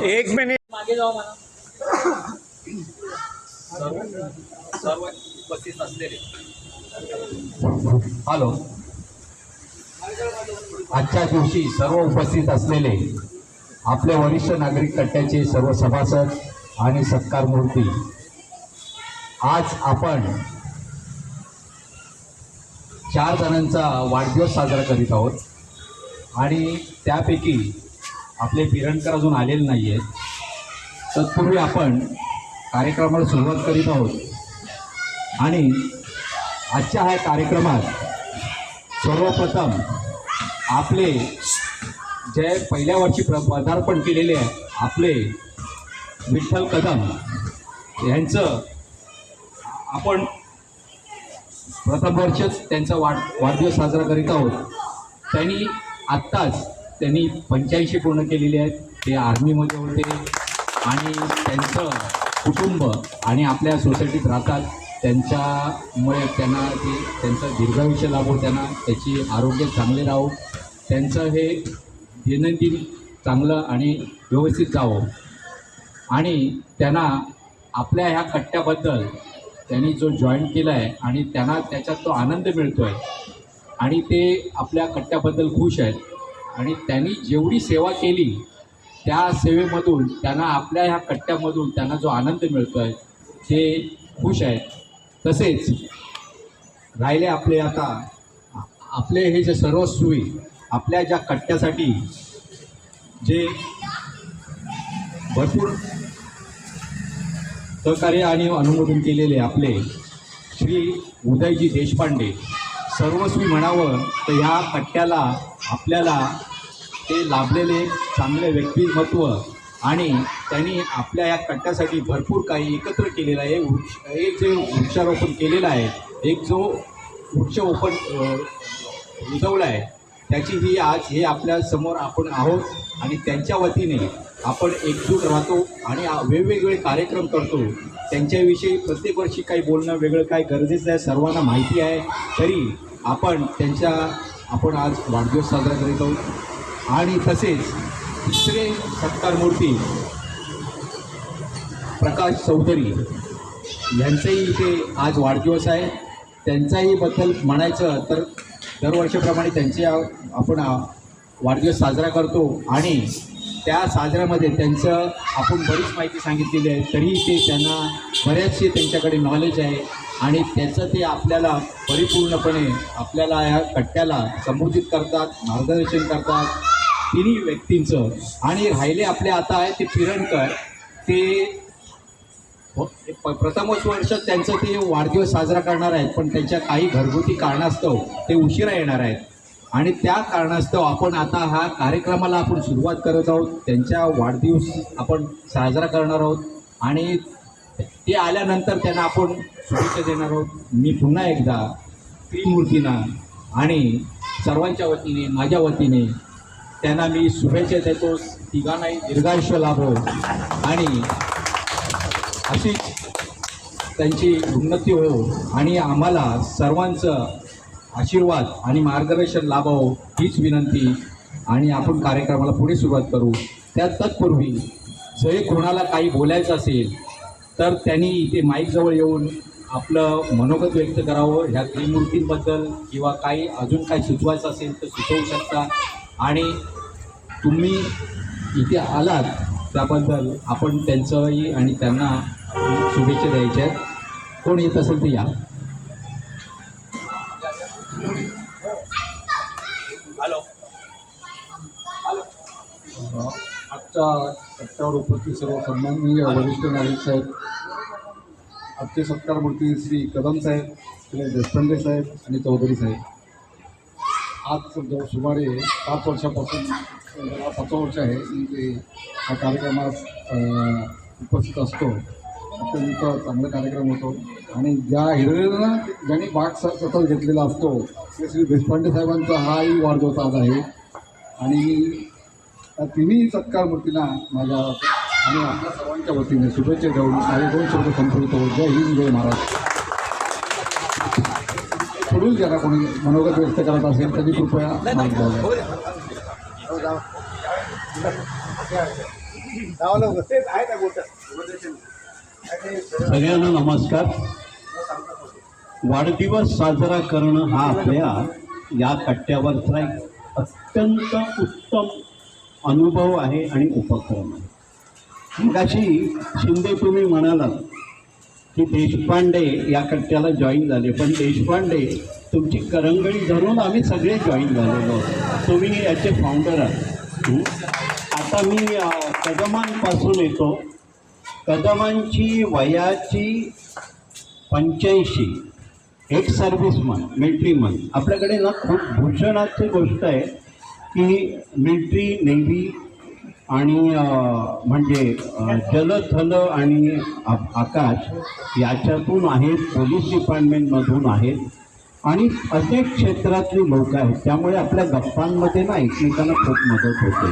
एक मिनिट मागे जाऊ म्हणा. सर्व उपस्थित असलेले हॅलो. आजच्या दिवशी सर्व उपस्थित असलेले आपले वरिष्ठ नागरिक कट्ट्याचे सर्व सभासद आणि सत्कार मूर्ती, आज आपण 4 जणांचा वाढदिवस साजरा करीत आहोत आणि त्यापैकी आपले पिरणकर अजून आलेले नाही आहेत. तत्पूर्वी आपण कार्यक्रमाला सुरुवात करीत आहोत आणि आजच्या ह्या कार्यक्रमात सर्वप्रथम आपले जे पहिल्या वर्षी पदार्पण केलेले आहे आपले विठ्ठल कदम यांचं आपण प्रथम वर्षच त्यांचा वाढदिवस साजरा करीत आहोत. त्यांनी आत्ताच 85 पूर्ण केलेले आहेत. ते आर्मीमध्ये होते आणि त्यांचं कुटुंब आणि आपल्या सोसायटीत राहतात. त्यांच्यामुळे त्यांना त्यांचं दीर्घायुष्य लाभो, त्यांना त्याची आरोग्य चांगले राहो, त्यांचं हे दैनंदिन चांगलं आणि व्यवस्थित जावं आणि त्यांना आपल्या ह्या कट्ट्याबद्दल त्यांनी जो जॉईन केला आहे आणि त्यांना त्याच्यात तो आनंद मिळतो आहे आणि ते आपल्या कट्ट्याबद्दल खुश आहेत आणि त्यांनी जेवढी सेवा केली त्या सेवेमधून त्यांना आपल्या ह्या कट्ट्यामधून त्यांना जो आनंद मिळतो आहे ते खुश आहेत. तसेच राहिले आपले आता आपले हे जे सर्वस्वी आपल्या ज्या कट्ट्यासाठी जे भरपूर सहकार्य आणि अनुमोदन केलेले आपले श्री उदयजी देशपांडे, सर्वस्वी म्हणावं तर ह्या कट्ट्याला आपल्याला ते लाभलेले चांगले व्यक्तिमत्व आणि त्यांनी आपल्या या कट्ट्यासाठी भरपूर काही एकत्र केलेलं आहे. एक जे वृक्षारोपण केलेलं आहे, एक जो वृक्षारोपण उजवला आहे त्याची ही आज हे आपल्या समोर आपण आहोत आणि त्यांच्या वतीने आपण एकजूट राहतो आणि वेगवेगळे कार्यक्रम करतो. त्यांच्याविषयी प्रत्येक वर्षी काही बोलणं वेगळं काय गरजेचं आहे, सर्वांना माहिती आहे. तरी आपण आज वाढदिवस साजरा करीत आहोत. आणि तसेच दुसरे सत्कार मूर्ती प्रकाश चौधरी यांचाही इथे आज वाढदिवस आहे. त्यांचाही बद्दल म्हणायचं तर दरवर्षीप्रमाणे त्यांचे आपण वाढदिवस साजरा करतो आणि त्या साजऱ्यामध्ये त्यांचं आपण बरीच माहिती सांगितलेली आहे. तरीही ते त्यांना बऱ्याचशे त्यांच्याकडे नॉलेज आहे आणि त्याचं ते आपल्याला परिपूर्णपणे आपल्याला ह्या कट्ट्याला संबोधित करतात, मार्गदर्शन करतात तिन्ही व्यक्तींचं. आणि राहिले आपले आता आहे ते पिरणकर, ते प्रथमच वर्ष त्यांचं ते वाढदिवस साजरा करणार आहेत पण त्यांच्या काही घरगुती कारणास्तव ते उशिरा येणार आहेत आणि त्या कारणास्तव आपण आता हा कार्यक्रमाला आपण सुरुवात करत आहोत. त्यांच्या वाढदिवस आपण साजरा करणार आहोत आणि ते आल्यानंतर त्यांना आपण शुभेच्छा देणार आहोत. मी पुन्हा एकदा त्रिमूर्तींना आणि सर्वांच्या वतीने माझ्या वतीने त्यांना मी शुभेच्छा देतो. तिघांनाही दीर्घायुष्य लाभो आणि अशीच त्यांची उन्नती हो आणि आम्हाला सर्वांचं आशीर्वाद आणि मार्गदर्शन लाभावं हीच विनंती. आणि आपण कार्यक्रमाला पुढे सुरुवात करू. तत्पूर्वी जर कोणाला काही बोलायचं असेल तर त्यांनी इथे माईकजवळ येऊन आपलं मनोगत व्यक्त करावं ह्या त्रिमूर्तींबद्दल किंवा काही अजून काही सुचवायचं असेल तर सुचवू शकता. आणि तुम्ही इथे आलात त्याबद्दल आपण त्यांचंही आणि त्यांना शुभेच्छा द्यायच्या आहेत. कोण येत असेल तर या. आजच्या कट्ट्यावर उपस्थित सर्व सन्माननीय वरिष्ठ नागरिक साहेब, आजचे सत्कार मूर्ती श्री कदम साहेब, श्री देशपांडे साहेब आणि चौधरी साहेब. आज सुमारे 5 वर्षापासून 7 वर्ष आहे की हा कार्यक्रमात उपस्थित असतो. अत्यंत चांगला कार्यक्रम होतो आणि ज्या हिरोईनं ज्यांनी भाग सतत घेतलेला असतो ते श्री देशपांडे साहेबांचा हाही वाढदिवस आज आहे. आणि त्या तिन्ही सत्कार मूर्तींना माझ्या आणि आपल्या सर्वांच्या वतीने शुभेच्छा देऊन माझे 2 शब्द संपवितो. जय हिंद, जय महाराष्ट्र. पुढील ज्यांना कोणी मनोगत व्यक्त करत असेल त्यांनी कृपया माईक द्यावं. सगळ्यांना नमस्कार. वाढदिवस साजरा करणं हा आपल्या या कट्ट्यावरचा एक अत्यंत उत्तम अनुभव आहे आणि उपक्रम आहे. मगाशी शिंदे तुम्ही म्हणालात की देशपांडे या कट्ट्याला जॉईन झाले, पण देशपांडे तुमची करंगळी धरून आम्ही सगळे जॉईन झालेलो. तुम्ही याचे फाउंडर आहात. आता मी कदमांपासून येतो. कदमांची वयाची 85, एक सर्व्हिसमन, मिलिटरीमन. आपल्याकडे ना खूप भूषणाची गोष्ट आहे की मिलिटरी, नेव्ही आणि म्हणजे जल, थल आणि आकाश याच्यातून आहेत, पोलीस डिपार्टमेंटमधून आहेत आणि अनेक क्षेत्रातली लोक आहेत. त्यामुळे आपल्या गप्पांमध्ये ना एकमेकांना खूप मदत होते.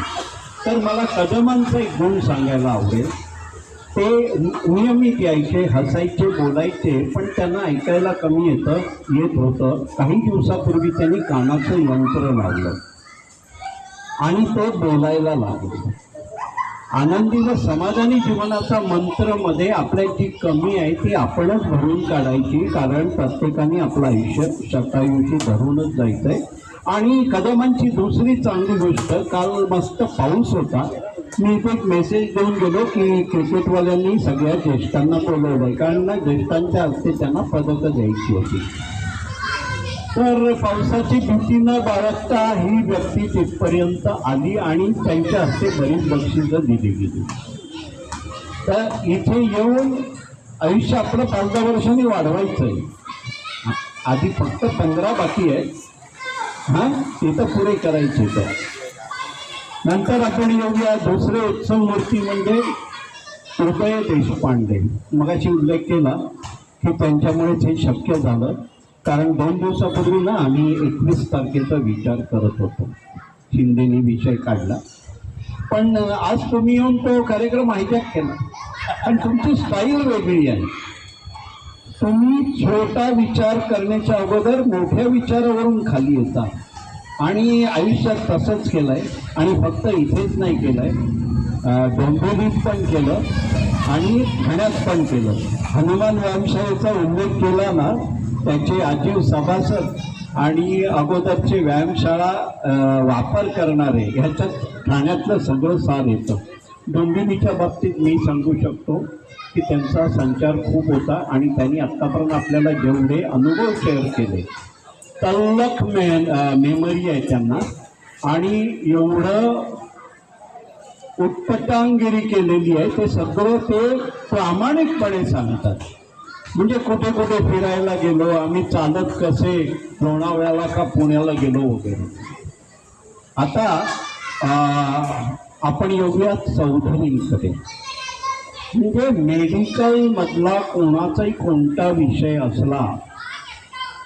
तर मला कदमांचा एक गुण सांगायला आवडेल. ते नियमित यायचे, हसायचे, बोलायचे, पण त्यांना ऐकायला कमी येत होतं. काही दिवसापूर्वी त्यांनी कानाचं यंत्र लावलं आणि ते बोलायला लागले. आनंदी व समाधानी जीवनाचा मंत्रमध्ये आपल्या जी कमी आहे ती आपणच भरून काढायची, कारण प्रत्येकाने आपलं आयुष्य शतायुषी धरूनच जायचं आहे. आणि कदमांची दुसरी चांगली गोष्ट, काल मस्त पाऊस होता. मी इथे एक मेसेज देऊन गेलो की क्रिकेटवाल्यांनी सगळ्या ज्येष्ठांना बोलवलं आहे, कारण ना ज्येष्ठांच्या हस्ते त्यांना पदकं द्यायची होती. तर पावसाची भीती न बाळगता ही व्यक्ती तिथपर्यंत आली आणि त्यांच्या हस्ते बरीच बक्षिसं दिली गेली. तर इथे येऊन आयुष्य आपलं 5-10 वर्षांनी वाढवायचं आहे. आधी फक्त 15 बाकी आहे, हां तिथं पुरे करायचे. तर नंतर आपण येऊया दुसरे उत्सव मूर्ती म्हणजे उदय देशपांडे. मगाशी उल्लेख केला की त्यांच्यामुळेच हे शक्य झालं, कारण 2 दिवसापूर्वी ना आम्ही 21 तारखेचा विचार करत होतो. शिंदेनी विषय काढला, पण आज तुम्ही येऊन तो कार्यक्रम हायजॅक केला. पण तुमची स्टाईल वेगळी आहे. तुम्ही छोटा विचार करण्याच्या अगोदर मोठ्या विचारावरून खाली येता आणि आयुष्यात तसंच केलं आहे. आणि फक्त इथेच नाही केलं आहे, डोंबिवलीत पण केलं आणि ठाण्यात पण केलं. हनुमान व्यायामशाळेचा उल्लेख केला ना, त्याचे आजीव सभासद आणि अगोदरचे व्यायामशाळा वापर करणारे ह्याच्यात ठाण्यातलं सगळं सार येतं. डोंबिवलीच्या बाबतीत मी सांगू शकतो की त्यांचा संचार खूप होता आणि त्यांनी आत्तापर्यंत आपल्याला जेवढे अनुभव शेअर केले, तल्लख मेमरी आहे त्यांना. आणि एवढं उत्पटांगिरी केलेली आहे, ते सगळं ते प्रामाणिकपणे सांगतात. म्हणजे कुठे कुठे फिरायला गेलो आम्ही, चालत कसे लोणावळ्याला का पुण्याला गेलो वगैरे. आता आपण येऊया चौधरींकडे. म्हणजे मेडिकलमधला कोणाचाही कोणता विषय असला,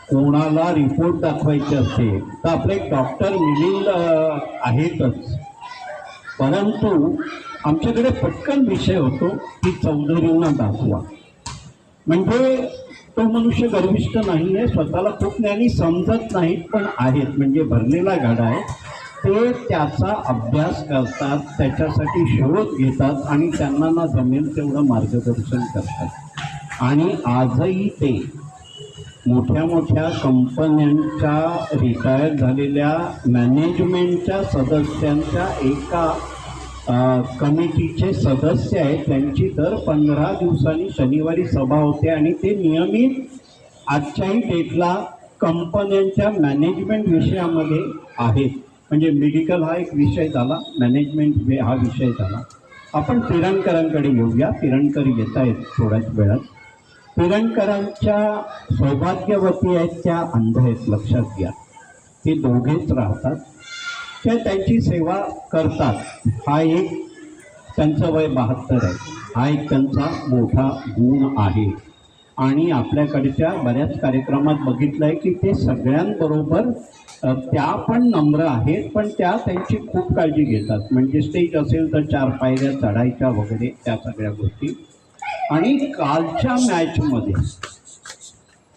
कोणाला रिपोर्ट दाखवायचे असते, तर आपले डॉक्टर मिलिंद आहेतच, परंतु आमच्याकडे पटकन विषय होतो की चौधरींना दाखवा. म्हणजे तो मनुष्य गर्विष्ठ नाही आहे, स्वतःला खूप ज्ञानी समजत नाहीत, पण आहेत. म्हणजे भरलेला गाडा आहे. ते त्याचा अभ्यास करतात, त्याच्यासाठी शोध घेतात आणि त्यांना ना जमेल तेवढं मार्गदर्शन करतात. आणि आजही ते मोठ्या मोठ्या कंपन्यांच्या रिटायर झालेल्या मॅनेजमेंटच्या सदस्यांच्या एका कमिटीचे सदस्य आहेत. त्यांची दर 15 दिवसांनी शनिवारी सभा होते आणि ते नियमित आजच्याही डेटला कंपन्यांच्या मॅनेजमेंट विषयामध्ये आहेत. म्हणजे मेडिकल हा एक विषय झाला, मॅनेजमेंट हा विषय झाला. आपण पिरणकरांकडे येऊया. पिरणकर येत आहेत थोड्याच वेळात. पिरणकरांच्या सौभाग्यवती आहेत, त्या अंध आहेत, लक्षात घ्या. ते दोघेच राहतात, ते त्यांची सेवा करतात. हा एक त्यांचं वय 72 आहे. हा एक त्यांचा मोठा गुण आहे. आणि आपल्याकडच्या बऱ्याच कार्यक्रमात बघितलं आहे की ते सगळ्यांबरोबर त्या पण नम्र आहेत, पण त्या त्यांची खूप काळजी घेतात. म्हणजे स्टेज असेल तर 4 पायऱ्या चढायच्या वगैरे, त्या सगळ्या गोष्टी. आणि कालच्या मॅचमध्ये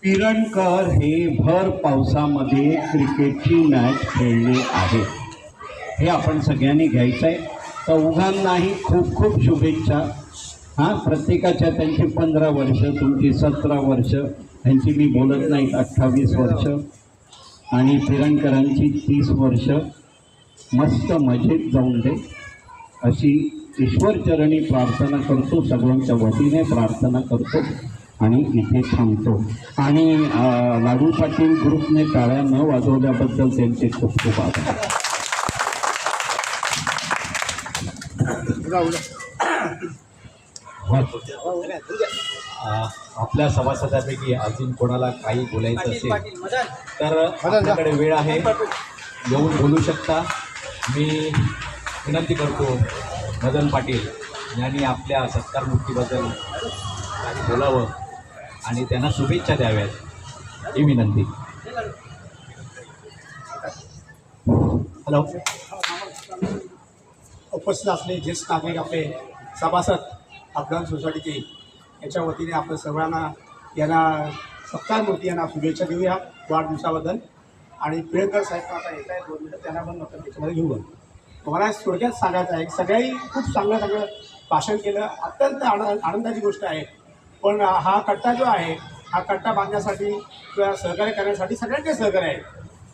पिरणकर हे भर पावसामध्ये क्रिकेटची मॅच खेळले आहेत. हे आपण सगळ्यांनी घ्यायचं आहे. चौघांनाही खूप खूप शुभेच्छा. हां, प्रत्येकाच्या त्यांची 15 वर्ष, तुमची 17 वर्ष, त्यांची मी बोलत नाही 28 वर्ष आणि पिरणकरांची 30 वर्ष मस्त मजेत जाऊन दे अशी ईश्वरचरणी प्रार्थना करतो, सगळ्यांच्या वतीने प्रार्थना करतो आणि इथे थांबतो. आणि लाडू पाटील ग्रुपने टाळ्या न वाजवल्याबद्दल त्यांचे खूप खूप आभार. आपल्या सभासदांपैकी अजून कोणाला काही बोलायचं असेल तर आपल्याकडे वेळ आहे, येऊन बोलू शकता. मी विनंती करतो मदन पाटील यांनी आपल्या सत्कार मूर्तीबद्दल काही बोलावं आणि त्यांना शुभेच्छा द्याव्यात ही विनंती. हॅलो, उपस्थित असले ज्येष्ठ नागरिक आपले सभासद अफगाण सोसायटीचे याच्या वतीने आपल्या सर्वांना यांना सत्कार मूर्ती यांना शुभेच्छा देऊया वाढदिवसाबद्दल. आणि पिळकर साहेब आता येत आहेत 2 मिनिटं, त्यांना पण आपण त्याच्यामध्ये घेऊ. मला थोडक्यात सांगायचं आहे, सगळ्यांनी खूप चांगलं भाषण केलं, अत्यंत आनंदाची गोष्ट आहे. पण हा कट्टा जो आहे हा कट्टा बांधण्यासाठी किंवा सहकार्य करण्यासाठी सगळ्यांचे सहकार्य आहे.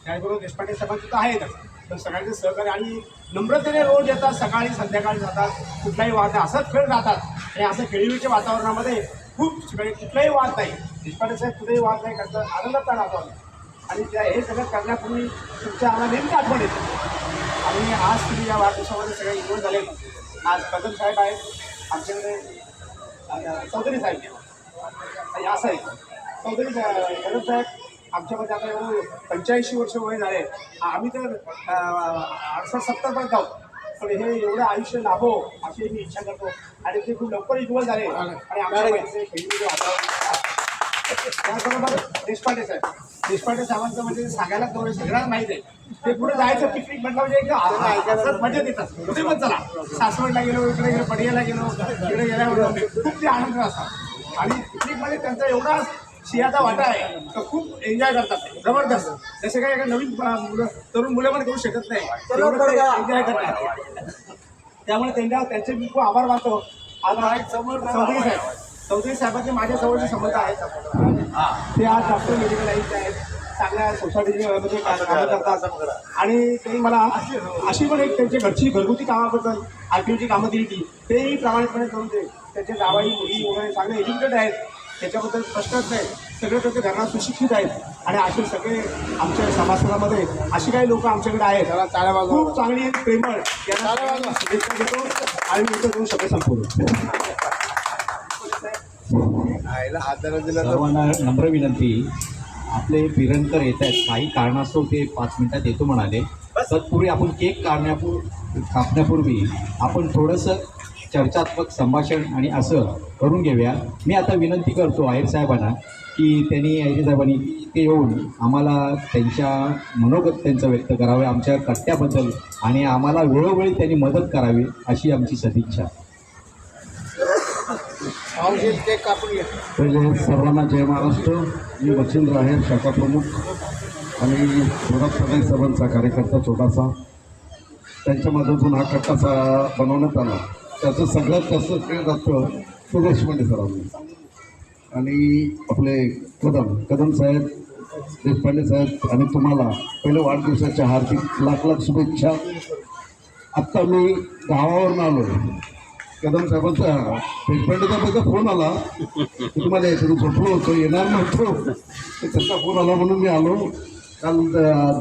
त्याचबरोबर देशपांडे साहेबांचं तर आहेच, पण सगळ्यांचे सहकार्य आणि नम्रतेने रोज येतात, सकाळी संध्याकाळी जातात, कुठलाही वाद नाही, असंच खेळ जातात. आणि असं खेळीमेळीच्या वातावरणामध्ये खूप सगळे कुठलाही वाद नाही, देशपांडे साहेब कुठेही वाद नाही करतात, आनंदात राहतो आम्ही. आणि हे सगळं करण्यापूर्वी तुमच्या आम्हाला नेमकी आठवण येते. आणि आज तुम्ही या वाढदिवसामध्ये सगळे इन्व्हॉल्व झाले. आज कदम साहेब आहेत आमच्याकडे, चौधरी साहेब असं आहे चौधरी कदम साहेब आमच्यामध्ये आता एवढं 85 वर्ष वय झाले. आम्ही तर 68-70 पर्यंत आहोत, पण हे एवढं आयुष्य लाभो अशी मी इच्छा करतो. आणि ते खूप लवकर इन्व्हॉल्व झाले आणि आमच्या खेळीमध्ये वातावरण. त्याचबरोबर देशपांडे साहेबांचं म्हणजे सांगायला थोडं सगळ्यांना माहीत आहे. ते पुढे जायचं पिकनिक म्हटलं म्हणजे असं मजा देतात. कुठे पण चला, सासवडला गेलो, इकडे गेलो, पडियाला गेलो, इकडे गेल्यावर खूप ते आनंद असतात. आणि पिकनिकमध्ये त्यांचा एवढा सिंहाचा वाटा आहे तर खूप एन्जॉय करतात, जबरदस्त. जसे काही नवीन तरुण मुलं पण करू शकत नाही, एन्जॉय करतात. त्यामुळे त्यांचे मी खूप आभार मानतो. आज चौधरी साहेबांचे माझ्या जवळचे संबंध आहेत. ते आज डॉक्टर मेडिकल लाईनचे आहेत, चांगल्या सोसायटीमध्ये कामं करतात. आणि त्यांनी मला अशी पण एक त्यांच्या घरची घरगुती कामाबद्दल RTOची कामं दिली ती तेही प्रामाणिकपणे करून दे. त्यांचे जावाई मुली वगैरे चांगले एज्युकेटेड आहेत, त्याच्याबद्दल प्रश्नच नाही. सगळे त्यांच्या घरात सुशिक्षित आहेत. आणि असे सगळे आमच्या सभासदामध्ये अशी काही लोक आमच्याकडे आहेत खूप चांगली आणि प्रेमळ. यांना शुभेच्छा देतो आणि मी इथं दोन शब्द संपवतो. सर्वांना नम्र विनंती, आपले पिरणकर येत आहेत, काही कारणास्तव ते 5 मिनिटात येतो म्हणाले. तत्पूर्वी आपण केक कापण्यापूर्वी आपण थोडंसं चर्चात्मक संभाषण आणि असं करून घेऊया. मी आता विनंती करतो आहेर साहेबांना की त्यांनी आयजी साहेबांनी ते येऊन आम्हाला त्यांच्या मनोगत त्यांचं व्यक्त करावे आमच्या कट्ट्याबद्दल आणि आम्हाला वेळोवेळी त्यांनी मदत करावी अशी आमची सदिच्छा. पहिले सर्वांना जय महाराष्ट्र. मी मच्छिंद्र आहे, शाखा प्रमुख आणि थोडा प्रदेश सभांचा कार्यकर्ता छोटासा. त्यांच्या मदतीतून हा कट्टा बनवण्यात आला. त्याचं सगळ्यात जास्त श्रेय जातं तो देशपांडे सरांनी आणि आपले कदम साहेब, देशपांडे साहेब आणि तुम्हाला पहिले वाढदिवसाच्या हार्दिक लाख शुभेच्छा. आत्ता मी गावावरून आलो, कदम साहेबांचा देशपांडे साहेबांचा फोन आला तुम्हाला यायचं, झोपलो होतो येणार नव्हतो, त्याचा फोन आला म्हणून मी आलो. काल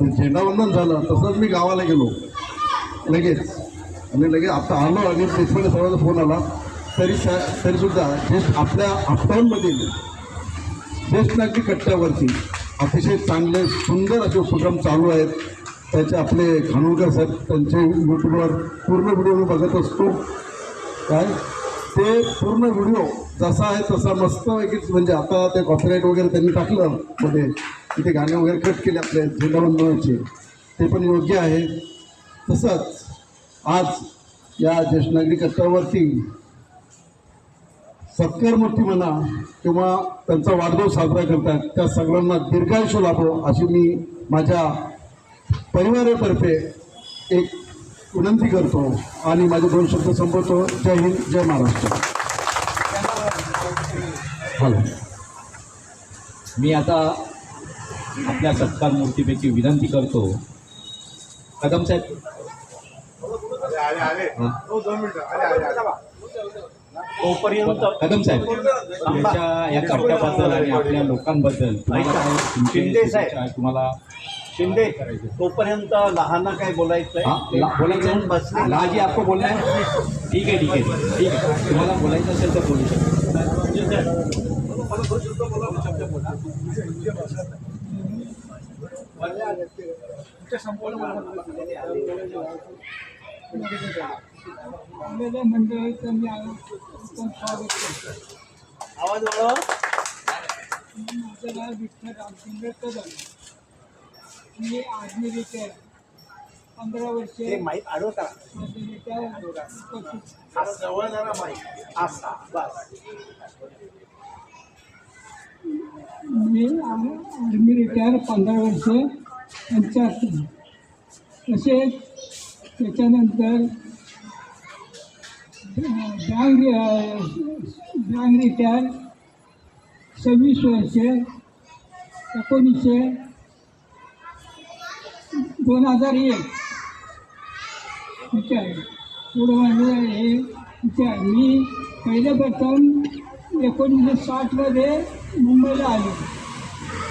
झेंडावंदन झालं तसंच मी गावाला गेलो लगेच आणि लगेच आता आलो आणि देशपांडे साहेबांचा फोन आला. तरीसुद्धा ज्येष्ठ आपल्या अपटाऊनमधील ज्येष्ठ नागरिक कट्ट्यावरती अतिशय चांगले सुंदर असे उपक्रम चालू आहेत. त्याचे आपले खानोलकर साहेब त्यांचे यूट्यूबवर पूर्ण व्हिडिओ मी बघत असतो. काय ते पूर्ण व्हिडिओ जसा आहे तसा मस्त म्हणजे आता ते कॉपीराईट वगैरे त्यांनी टाकलं मध्ये, तिथे गाणे वगैरे कट केले आपले झेंडावंदनाचे, ते पण योग्य आहे. तसंच आज या ज्येष्ठ नागरिक कट्ट्यावरती सत्कार मूर्ती म्हणा किंवा त्यांचा वाढदिवस साजरा करतात त्या सगळ्यांना दीर्घायुष्य लाभो अशी मी माझ्या परिवारातर्फे एक विनंती करतो आणि माझे 2 शब्द संपवतो. जय हिंद, जय महाराष्ट्र. हॅलो. मी आता आपल्या सत्कार मूर्तीपैकी विनंती करतो, कदम साहेब. तोपर्यंत कदम साहेब, तुमच्या या कट्ट्याबद्दल आणि आपल्या लोकांबद्दल तुम्हाला काय तुमचे शिंदे साहेब. सूचना आहे? तुम्हाला शिंदे तोपर्यंत लहाना काय बोलायचं हाँ, आहे बोलायचं आहे? बसले. लाजी आपको बोलना है? ठीक है ठीक है ठीक है, तुम्हाला बोलायचं असेल तर बोलू शकता. आपल्याला मंडळाचं मी आपण स्वागत करतो. आवाज वाढवा. माझं नाव विठ्ठल रामचंद्र कदम. मी आर्मी रिटायर 15 वर्षे ते माहीत आडव करा. उपस्थित. असं जवळ जरा माहीत असा बस. मी आर्मी रिटायर 15 वर्षे 75. तसेच त्याच्यानंतर बँक रिटायर 26 वर्षे 2001 विचार. पुढं म्हणजे हे विचार. मी पहिलं प्रथम 1960 मुंबईला आलो.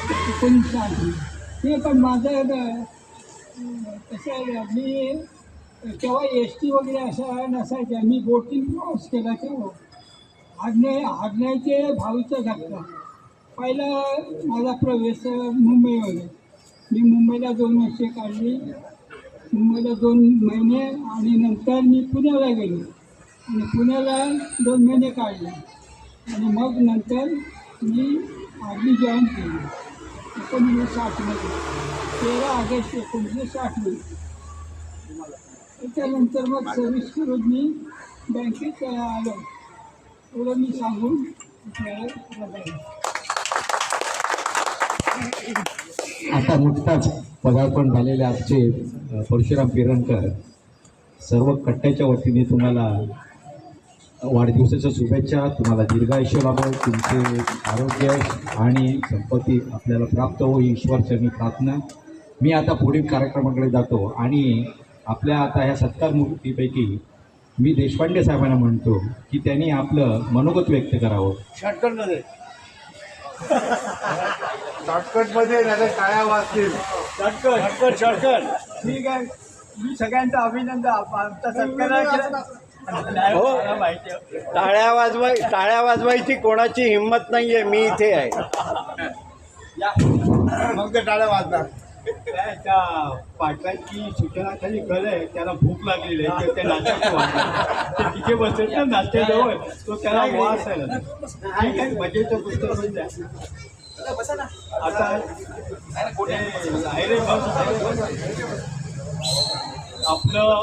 1960 ते पण माझं कसं आहे, मी तेव्हा ST वगैरे असं नसायचं. मी बोटिंग प्रवास केला तेव्हा हाडण्याचे भावीचा धक्का. पहिला माझा प्रवेश मुंबईमध्ये. मी मुंबईला 2 वर्षे काढली. मुंबईला 2 महिने आणि नंतर मी पुण्याला गेलो आणि पुण्याला 2 महिने काढले आणि मग नंतर मी आर्मी जॉईन केली 1960 13 ऑगस्ट 1960. त्याच्यानंतर मग सर्व्हिस करून मी बँकेत आलो. एवढं मी सांगून आपल्याला आता नुकताच पदार्पण झालेले आमचे परशुराम पिरणकर सर्व कट्ट्याच्या वतीने तुम्हाला वाढदिवसाच्या शुभेच्छा. तुम्हाला दीर्घायुष्य लाभो, तुमचे आरोग्य आणि संपत्ती आपल्याला प्राप्त हो ही ईश्वरचरणी प्रार्थना. मी आता पुढील कार्यक्रमाकडे जातो आणि आपल्या आता ह्या सत्कार मूर्तीपैकी मी देशपांडे साहेबांना म्हणतो की त्यांनी आपलं मनोगत व्यक्त करावं. शॉर्टकटमध्ये नाही टाळ्या वाजतील. शॉर्टकट ठीक आहे. मी सगळ्यांचं अभिनंदन. आमचा सत्कार केला. हो, टाळ्या वाजवायची कोणाची हिंमत नाहीये. मी इथे आहे. मग ते टाळ्या वाजणार. त्या पाटलांची सूचना खाली कळलंय त्याला भूक लागलेली आहे. ते नाश्ता ते तिथे बसत ना नाश्त्याजवळ तो त्याला वास आहे. ठीक आहे, मजेचं पुस्तक पण द्या. आता आपलं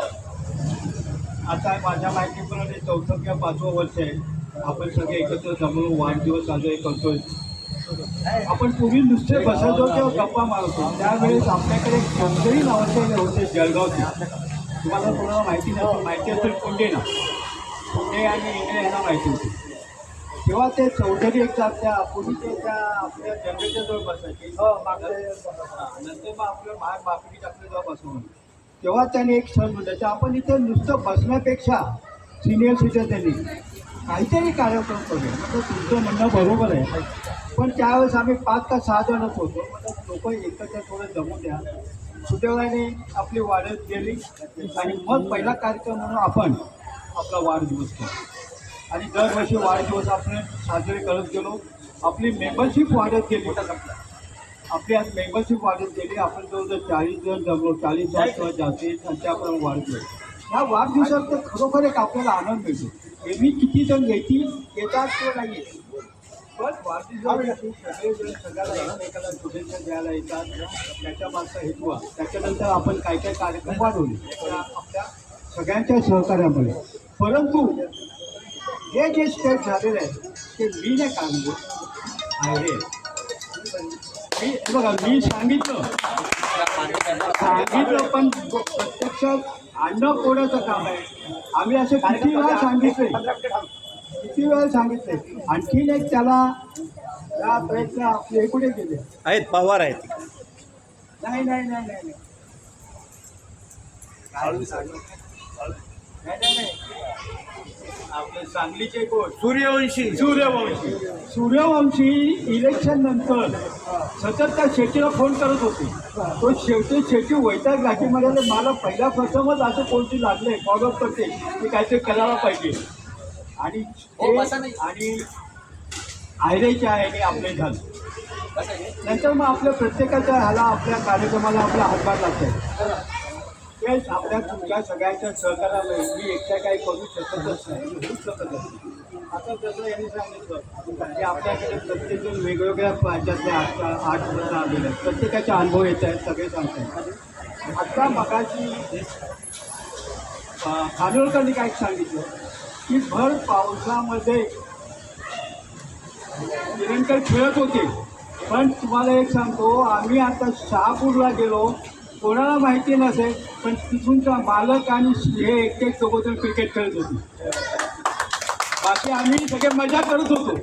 आता माझ्या माहितीप्रमाणे 4थं किंवा 5वं वर्ष आहे. आपण सगळे एकत्र जमून वाढदिवस साजरे करतोय. आपण पूर्वी नुसते बसायचो किंवा गप्पा मारतो. त्यावेळेस आपल्याकडे कोणतेही नावाचे होते जळगावचे. तुम्हाला कोणाला माहिती नव्हतं. माहिती असेल कोंडे ना. कोंडे आणि इंगळे यांना माहिती होती. तेव्हा ते चौधरी एकदा त्या पूर्वी ते त्या आपल्या जनरेच्या जवळ बसायचे. नंतर मग आपलं बापडी आपल्या जवळ बसवून तेव्हा त्यांनी एक सण म्हणायचं आपण इथे नुसतं बसण्यापेक्षा सिनियर सिटीजननी काहीतरी कार्यक्रम करूया. म्हणजे तुमचं म्हणणं बरोबर आहे. पण त्यावेळेस आम्ही 5 का 6 जणच होतो. म्हणजे लोक एकत्र थोडं जमून द्या. सुदैवाने आपली वाढत गेली आणि मग पहिला कार्यक्रम म्हणून आपण आपला वाढदिवस केला आणि दरवर्षी वाढदिवस आपण साजरे करत गेलो. आपली मेंबरशिप वाढत गेली. आपली आज मेंबरशिप वाढत गेली. आपण जवळजवळ 40 जण जमलो. 40 जण किंवा जास्ती त्यांच्यापर्यंत वाढत गेलो. ह्या वाढदिवसात तर खरोखर एक आपल्याला आनंद मिळतो. एरवी किती जण येतात किंवा नाही येत. पण वाढदिवसात सगळेजण सगळ्याला एकमेकाला शुभेच्छा द्यायला येतात. त्याच्या मागचा हेतू आहे. त्याच्यानंतर आपण काय काय कार्यक्रम वाढवले आपल्या सगळ्यांच्या सहकार्यामुळे. परंतु हे जे स्टेप झालेलं आहे ते मी नाही सांगू आहे. बघा मी सांगितलं पण प्रत्यक्षात अन्न कोणाचं काम आहे. आम्ही असे किती वेळा सांगितले, किती वेळा सांगितले. आणखीन एक त्याला त्या प्रयत्न आपले कुठे गेले. आहेत पवार आहेत. नाही नाही नाही नाही नाही. नाही नाही नाही. आपले सांगलीचे कोण सूर्यवंशी इलेक्शन नंतर सतत त्या शेतीला फोन करत होते. तो शेती वैताग लाठी म्हणाले मला पहिला प्रथमच असं कोणती लागले फॉलोअप करते की काहीतरी करायला पाहिजे. आणि आणि आयरेच्या आहे आपले झालं. नंतर मग आपल्या प्रत्येकाच्या ह्याला आपल्या कार्यक्रमाला आपला हातभार लागतो. तेच आपल्या तुमच्या सगळ्यांच्या सहकार्याला मी एकट्या काही करू शकतच नाही, होऊ शकत नाही. आता जसं यांनी सांगितलं की आपल्याकडे प्रत्येकजण वेगवेगळ्या राज्यातल्या आठ प्रथा आलेल्या आहेत. प्रत्येकाचे अनुभव येत आहेत, सगळे सांगतात. आत्ता मगाशी खानोलकरनी काय सांगितलं की भर पावसामध्ये निरंतर खेळत होते. पण तुम्हाला एक सांगतो, आम्ही आता शहापूरला गेलो, कोणाला माहिती नसेल पण तिथूनचा मालक आणि हे एक दोघं क्रिकेट खेळत होते. बाकी आम्ही सगळे मजा करत होतो.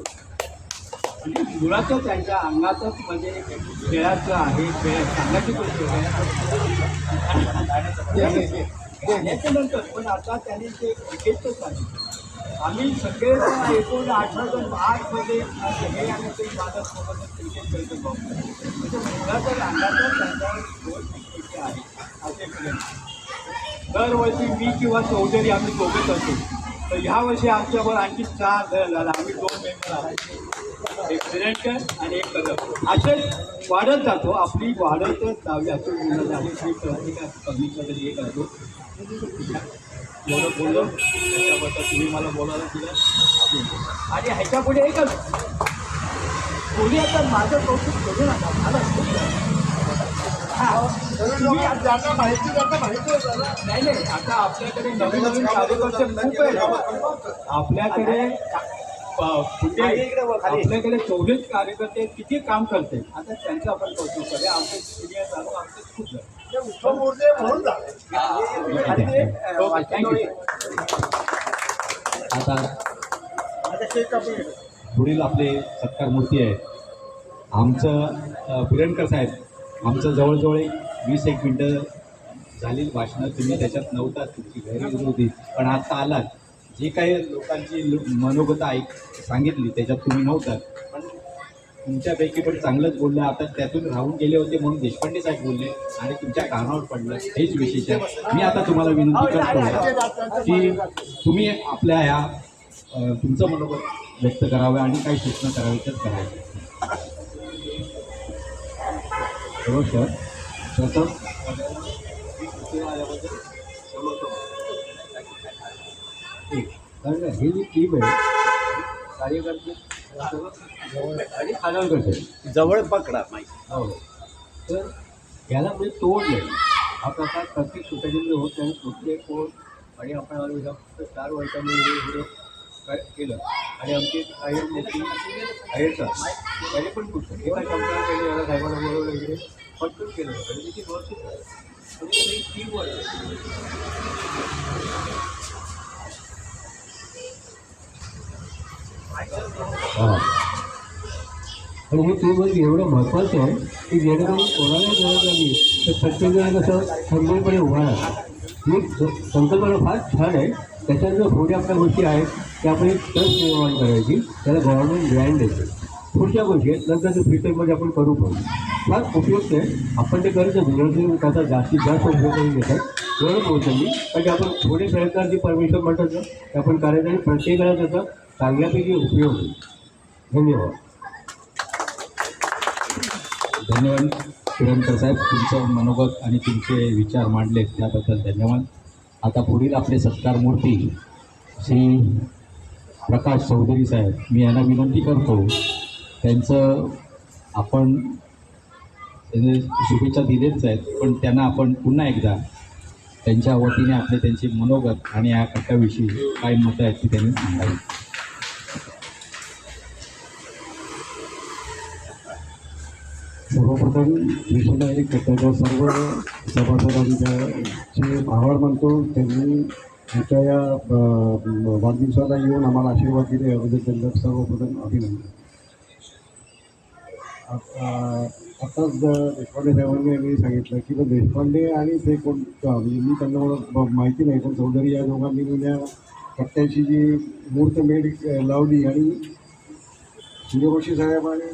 म्हणजे मुळातच त्यांच्या अंगातच म्हणजे खेळाचं आहे. खेळ सांगायची गोष्ट नंतर पण आता त्यांनी ते क्रिकेटच आहे. आम्ही सगळे एकूण 18 जण 8मध्ये सगळे आम्ही ते मालक क्रिकेट खेळत होतो. म्हणजे मुळातच अंगातच त्यांच्या गोष्ट आहे. असेपर्यंत दरवर्षी मी किंवा चौधरी आम्ही दोघंच असतो. तर ह्या वर्षी आमच्यावर आणखी 4 जण झाला. आम्ही 2 मेंबर आहोत, एक प्रेझेंटर आणि एक कदम. असेच वाढत जातो, आपली वाढतच जावी अशी मुलं झाली. काही कळते का कमी कधी हे करतो. एवढं बोललो त्याच्याबद्दल तुम्ही मला बोलायला दिलं. आणि ह्याच्या पुढे एकच कोणी आता माझं कौतुक करू नका. मला नाही नाही, आता आपल्याकडे नवीन नवीन कार्यकर्ते खूप आहेत. आपल्याकडे आपल्याकडे तेवढेच कार्यकर्ते किती काम करते. आता त्यांचं आपण कौतुक करूया. आमचे सिनियर झालो, आमचे खूप झालं. आता पुढील आपले सत्कार मूर्ती आहेत. आमचं पिरणकर साहेब, आमचं जवळजवळ 20-1 मिनटं झालेली भाषणं तुम्ही त्याच्यात नव्हतात, तुमची गैरहजर होती. पण आता आलात, जे काही लोकांची मनोगत सांगितली त्याच्यात तुम्ही नव्हतात. पण तुमच्यापैकी पण चांगलंच बोललं. आता त्यातून राहून गेले होते म्हणून देशपांडे साहेब बोलले आणि तुमच्या कानावर पडलं, हेच विशेष आहे. मी आता तुम्हाला विनंती करतो की तुम्ही आपल्या ह्या तुमचं मनोगत व्यक्त करावं आणि काही सूचना करावी तर करावी. बरोबर सर. तसं कारण हे जी टीम आहे कार्यकर्ते आणि खानोलकर जवळ पकडा माहिती. हो, तर याला म्हणजे तोड नाही. हा प्रकार प्रत्येक सोसायटीमध्ये होत नाही. प्रत्येक कोण आणि आपण 4 वर्षांनी काय केलं आणि आमची काही मोठी आहे सर त्याने पण खूप एका शब्दाला याला साहेबांना बोलवलं वगैरे पटकन केलं होतं आणि त्याची व्यवस्थित आहे. टीम हां, आणि हे टीमवर्क एवढं महत्त्वाचं आहे की जेणेकरून कोणालाही गरज लागली तर प्रत्येकजण कसं खंबीरपणे उभा राहतो. ही संकल्पना फार छान आहे. त्याच्यानंतर थोड्या आपल्या गोष्टी आहेत त्या आपण एक ट्रस्ट निर्माण करायची, त्याला गव्हर्नमेंट ग्रँट द्यायचं. पुढच्या गोष्टी आहेत नंतर ते फ्री टाईममध्ये आपण करू पण फार उपयुक्त आहे. आपण ते करायचं विरोधी त्याचा जास्तीत जास्त उपयोग करून घेतात. एवढं बोलतो मी कारण आपण थोडे सरकारची परमिशन म्हणतात ना ते आपण करायचं आणि प्रत्येकाला त्याचा चांगल्यापैकी उपयोग होईल. धन्यवाद. धन्यवाद पिरणकर साहेब, तुमचं मनोगत आणि तुमचे विचार मांडले त्याबद्दल धन्यवाद. आता पुढील आपले सत्कार मूर्ती श्री प्रकाश चौधरी साहेब, मी यांना विनंती करतो त्यांचं आपण शुभेच्छा दिलेच आहेत पण त्यांना आपण पुन्हा एकदा त्यांच्या वतीने आपले त्यांचे मनोगत आणि या कट्ट्याविषयी काय मतं आहेत ती त्यांनी सांगावी. सर्वप्रथम आपण विषयाला त्याच्या सर्व सभासदांचे आभार मानतो. त्यांनी आमच्या या वाढदिवसाला येऊन आम्हाला आशीर्वाद दिले याबद्दल त्यांचं सर्वप्रथम अभिनंदन. आताच देशपांडे साहेबांनी सांगितलं की देशपांडे आणि ते कोण म्हणजे मी त्यांना माहिती नाही, पण चौधरी या दोघांनी म्हणजे कट्ट्याची जी मुहूर्तमेढ लावली आणि सूर्यवंशी साहेब आणि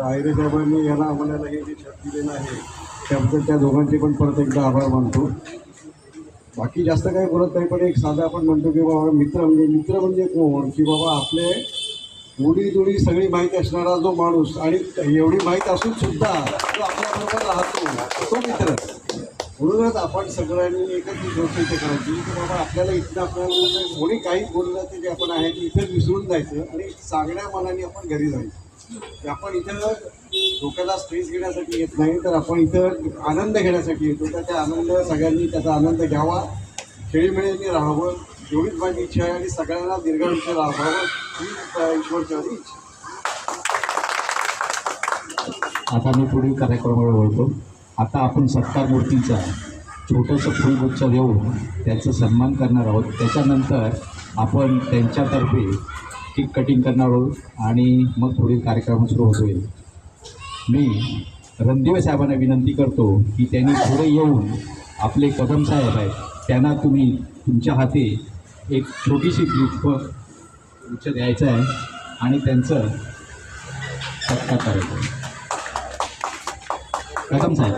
आयरे साहेबांनी याला आम्हाला हे जे छत दिलेलं आहे त्याबद्दल त्या दोघांचे पण परत एकदा आभार मानतो. बाकी जास्त काही बोलत नाही, पण एक साधा आपण म्हणतो की बाबा मित्र म्हणजे कोण, की बाबा आपले उडी सगळी माहिती असणारा जो माणूस आणि एवढी माहीत असून सुद्धा तो आपल्याबरोबर राहतो तो मित्र. म्हणूनच आपण सगळ्यांनी एकच गोष्ट इथे करायची की बाबा आपल्याला इथं आपल्याला कोणी काही बोललं ते जे आपण आहे ते इथंच विसरून जायचं आणि चांगल्या मनाने आपण घरी जायचं. आपण इथं डोक्याला स्ट्रेस घेण्यासाठी येत नाही, तर आपण इथं आनंद घेण्यासाठी येतो. तर त्या आनंद सगळ्यांनी त्याचा आनंद घ्यावा, खेळीमेळीने राहावं एवढीच माझी इच्छा आहे आणि सगळ्यांना दीर्घायुष्य लाभावं ही ईश्वरचरणी इच्छा. आता मी पुढील कार्यक्रमावर वळतो. आता आपण सत्कार मूर्तीचा छोटंसं फुलगुच्छ देऊन त्यांचा सन्मान करणार आहोत. त्याच्यानंतर आपण त्यांच्यातर्फे केक कटिंग करणार आहोत आणि मग पुढील कार्यक्रम सुरू होईल. मी रणदिवे साहेबांना विनंती करतो की त्यांनी पुढे येऊन आपले कदम साहेब आहेत त्यांना तुम्ही तुमच्या हाती एक छोटीशी गुच्छ द्यायचं आहे आणि त्यांचं सत्कार करायचं आहे. कदम साहेब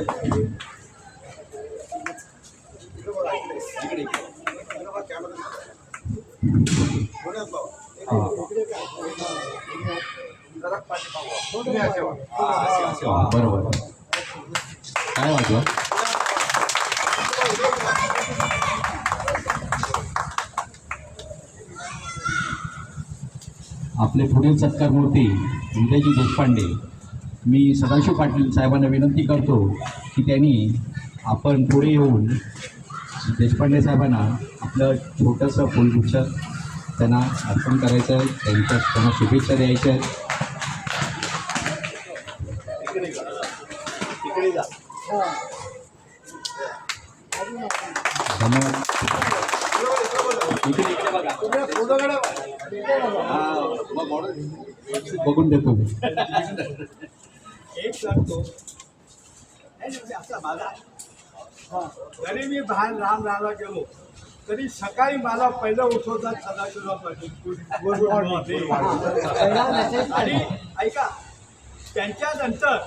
बरोबर काय वाटलं. आपले पुढील सत्कार मूर्ती विजयजी देशपांडे. मी सदाशिव पाटील साहेबांना विनंती करतो की त्यांनी आपण पुढे येऊन देशपांडे साहेबांना आपलं छोटंसं फुलगुच्छ त्यांना अर्पण करायचं आहे, त्यांना शुभेच्छा द्यायच्या आहेत. धन्यवाद. बघून देतो मी. एक सांगतो जरी मी बाहेर राम राहायला गेलो तरी सकाळी मला पहिलं उठवतात सदाशिवराव पाटील. आणि ऐका त्यांच्यानंतर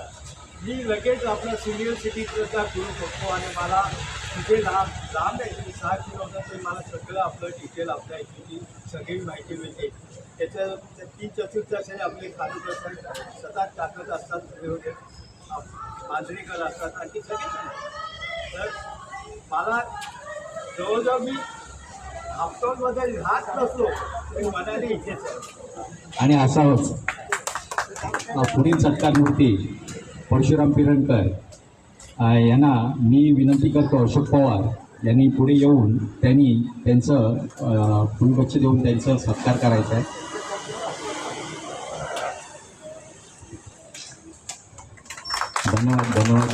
मी लगेच आपला सिनियर सिटीजनचा करू शकतो आणि मला तिथे लांब आहे 6 किलोमीटर ते मला सगळं आपलं डिटेल आपल्या इथली सगळी माहिती मिळते. त्याचं 3-4 तास आपले कार्यकर्ते सतत टाकत असतात, मांजरीकर असतात आणि सगळे. तर मला जवळजवळ मी हप्त्यामध्ये राहत नसलो तरी मनाने इथेच आहे. आणि असावंच. पुढील सत्कार मूर्ती परशुराम पिरणकर यांना मी विनंती करतो. अशोक पवार यांनी पुढे येऊन त्यांनी त्यांचं फुलगच्छ देऊन त्यांचा सत्कार करायचा आहे. धन्यवाद.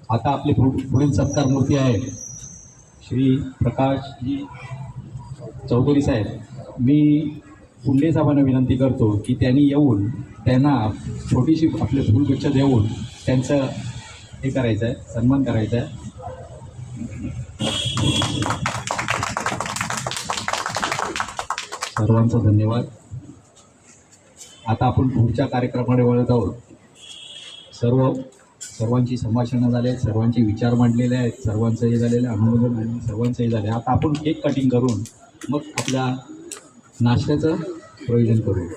आता आपली पुढील सत्कार मूर्ती आहे श्री प्रकाशजी चौधरी साहेब. मी पुंडे साहेबांना विनंती करतो की त्यांनी येऊन त्यांना छोटीशी आपले फुलगुच्छ देऊन त्यांचं हे करायचं आहे, सन्मान करायचा आहे. सर्वांचा धन्यवाद. आता आपण पुढच्या कार्यक्रमाकडे वळत आहोत. सर्वांची संभाषणं झाले आहेत, सर्वांचे विचार मांडलेले आहेत, सर्वांचं हे झालेलं आहे, अनुमोदन आणि सर्वांचं हे झालं आहे. आता आपण केक कटिंग करून मग आपल्या नाश्त्याचं प्रयोजन करू.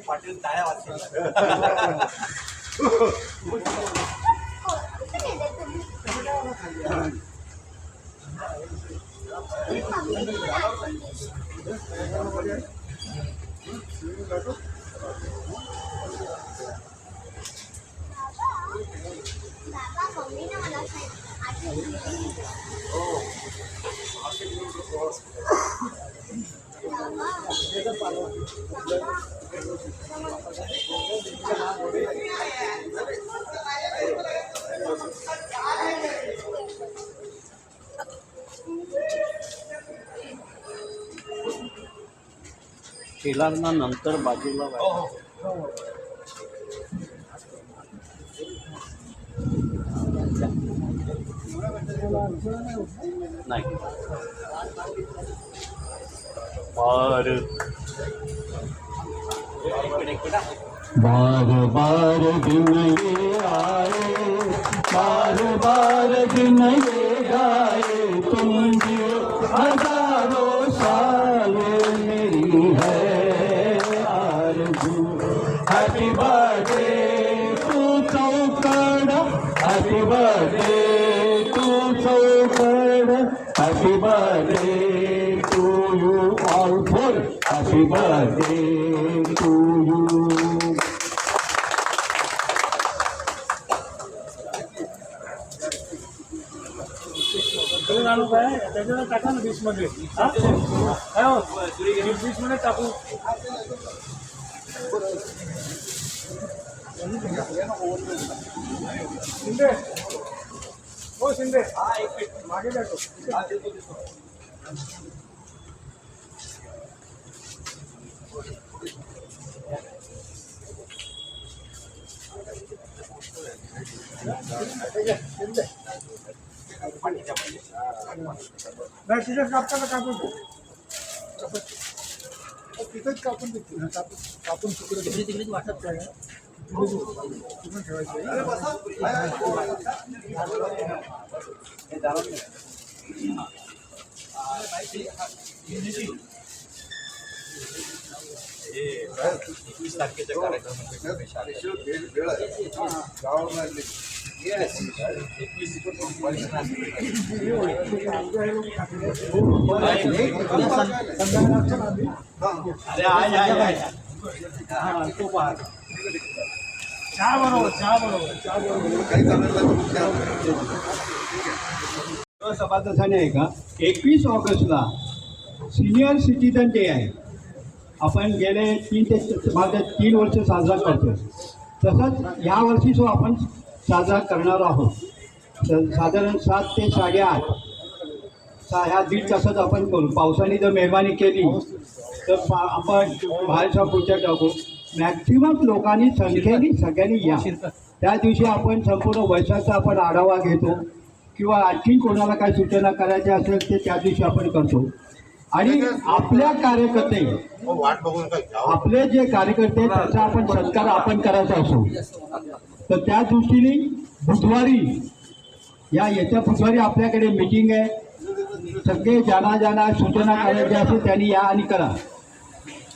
पाटील टाळ्या वाजतील. शेलारना नंतर बाजूला नाही बार बार दिन ये आए, बार बार दिन ये गाए, तुम भी हजारों साल मेरी है आरज़ू। Happy birthday to Chaukad, happy birthday to Chaukad, happy birthday to you all four, happy birthday to you. त्याच्यानं टाका ना डिशमध्ये डिशमध्ये टाकू शिंदे हो शिंदे मागे जातो नाही तिथेच कापताना कापून तिथेच कापून देते कापून तिकडे तिकडेच वाटत काय तिकडून ठेवायचं तारखेच्या चहा बरोबर सभासदाने आहे का 21 ऑगस्टला सिनियर सिटीजन डे आहे. आपण गेले 3 वर्ष साजरा करतो. तसंच या वर्षी जो आपण साजरा करणार आहोत साधारण 7 ते 8:30 ह्या 1.5 तासात आपण करू. पावसाने जर मेहरबानी केली तर आपण बाहेरच्या पुढच्या टाकू. मॅक्सिमम लोकांनी संख्येने सगळ्यांनी या. त्या दिवशी आपण संपूर्ण वर्षाचा आपण आढावा घेतो किंवा आणखी कोणाला काय सूचना करायच्या असेल ते त्या दिवशी आपण करतो. आणि आपल्या कार्यकर्ते आपले जे कार्यकर्ते आहेत त्याचा आपण सत्कार आपण करायचा असो तर त्या दृष्टीने बुधवारी येत्या बुधवारी आपल्याकडे मीटिंग आहे. सगळे ज्यांना सूचना करायच्या असेल त्यांनी या आणि करा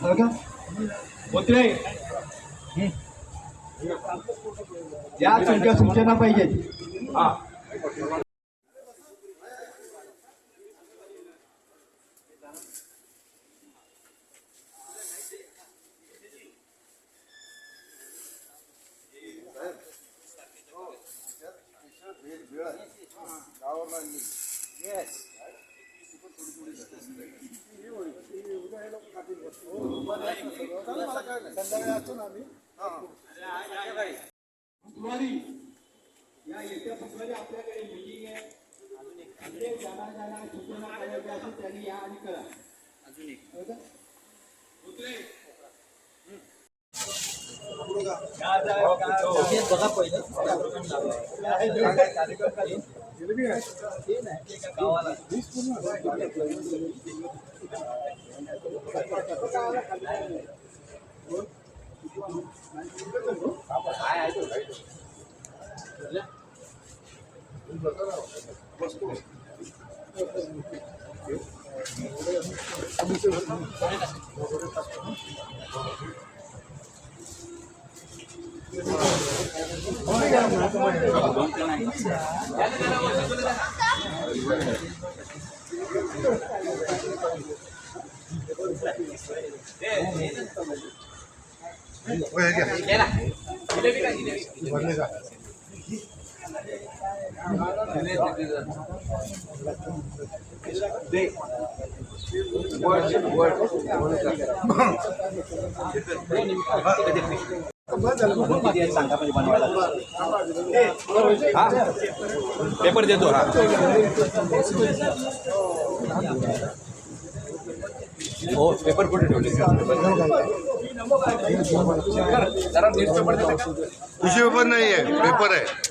बरं का. होते या तुमच्या सूचना पाहिजेत. हां बुधवारी येत्या बुधवारी आपल्याकडे मीटिंग आहे. ज्यांना सूचना करायच्या असेल त्यांनी या आणि करा. अजून एक बघा पहिलं सांगा म्हणजे बनवायला पेपर देतो हा हो पेपर कुठे ठेवले कृषी पेपर नाही आहे पेपर आहे